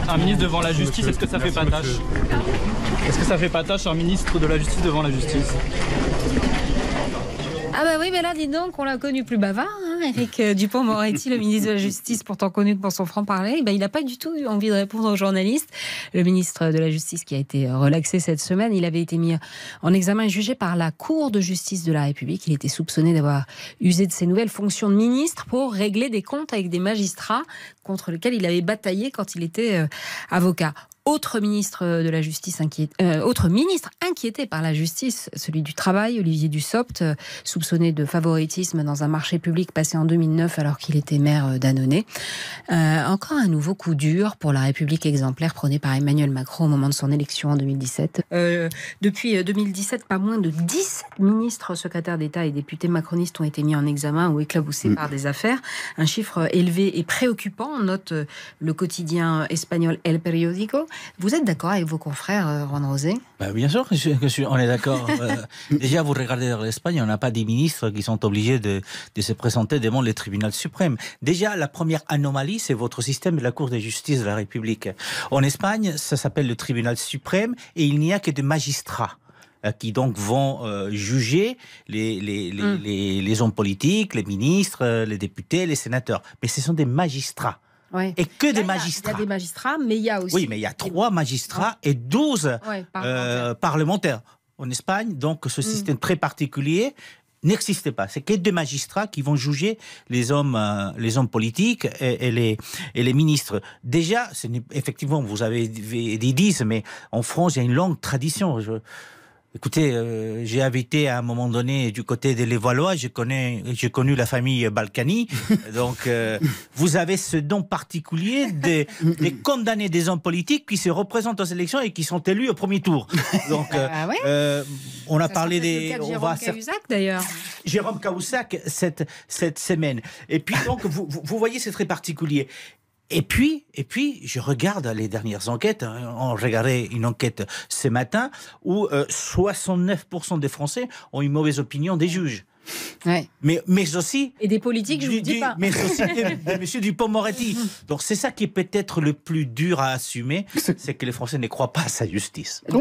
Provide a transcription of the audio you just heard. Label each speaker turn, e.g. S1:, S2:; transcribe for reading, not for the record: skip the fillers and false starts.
S1: Un ministre devant la justice, est-ce que ça fait pas tâche? Est-ce que ça fait pas tâche un ministre de la justice devant la justice?
S2: Ah bah oui, mais là, dis donc, on l'a connu plus bavard, hein, Éric Dupond-Moretti, le ministre de la Justice, pourtant connu pour son franc-parler. Il n'a pas du tout eu envie de répondre aux journalistes. Le ministre de la Justice qui a été relaxé cette semaine, il avait été mis en examen et jugé par la Cour de justice de la République. Il était soupçonné d'avoir usé de ses nouvelles fonctions de ministre pour régler des comptes avec des magistrats contre lesquels il avait bataillé quand il était avocat. Autre ministre de la Justice autre ministre inquiété par la justice, celui du Travail, Olivier Dussopt, soupçonné de favoritisme dans un marché public passé en 2009 alors qu'il était maire d'Annonay. Encore un nouveau coup dur pour la République exemplaire prônée par Emmanuel Macron au moment de son élection en 2017. Depuis 2017, pas moins de 17 ministres, secrétaires d'État et députés macronistes ont été mis en examen ou éclaboussés par des affaires. Un chiffre élevé et préoccupant, note le quotidien espagnol El Periódico. Vous êtes d'accord avec vos confrères, Juan Rosé?
S3: Bien sûr on est d'accord. Déjà, vous regardez dans l'Espagne, on n'a pas des ministres qui sont obligés de se présenter devant le tribunal suprême. Déjà, la première anomalie, c'est votre système de la Cour de justice de la République. En Espagne, ça s'appelle le tribunal suprême et il n'y a que des magistrats qui donc vont juger les hommes politiques, les ministres, les députés, les sénateurs. Mais ce sont des magistrats.
S2: Ouais.
S3: Et que des magistrats.
S2: Il y a des magistrats, mais il y a aussi...
S3: Oui, mais il y a 3 magistrats et 12 parlementaires. En Espagne, donc, ce système très particulier n'existait pas. C'est que des magistrats qui vont juger les hommes politiques et les ministres. Déjà, effectivement, vous avez dit 10, mais en France, il y a une longue tradition. Écoutez, j'ai habité à un moment donné du côté des Levallois, j'ai connu la famille Balkany, donc vous avez ce don particulier de condamner des hommes politiques qui se représentent aux élections et qui sont élus au premier tour. Donc, on a parlé des...
S2: Jérôme Cahuzac d'ailleurs.
S3: Jérôme Cahuzac cette semaine. Et puis donc, vous voyez, c'est très particulier. Et puis, je regarde les dernières enquêtes. On regardait une enquête ce matin où 69% des Français ont une mauvaise opinion des juges.
S2: Ouais.
S3: Mais aussi...
S2: Et des politiques, je ne vous dis pas.
S3: Mais aussi de M. Dupond-Moretti. Donc c'est ça qui est peut-être le plus dur à assumer, c'est que les Français ne croient pas à sa justice.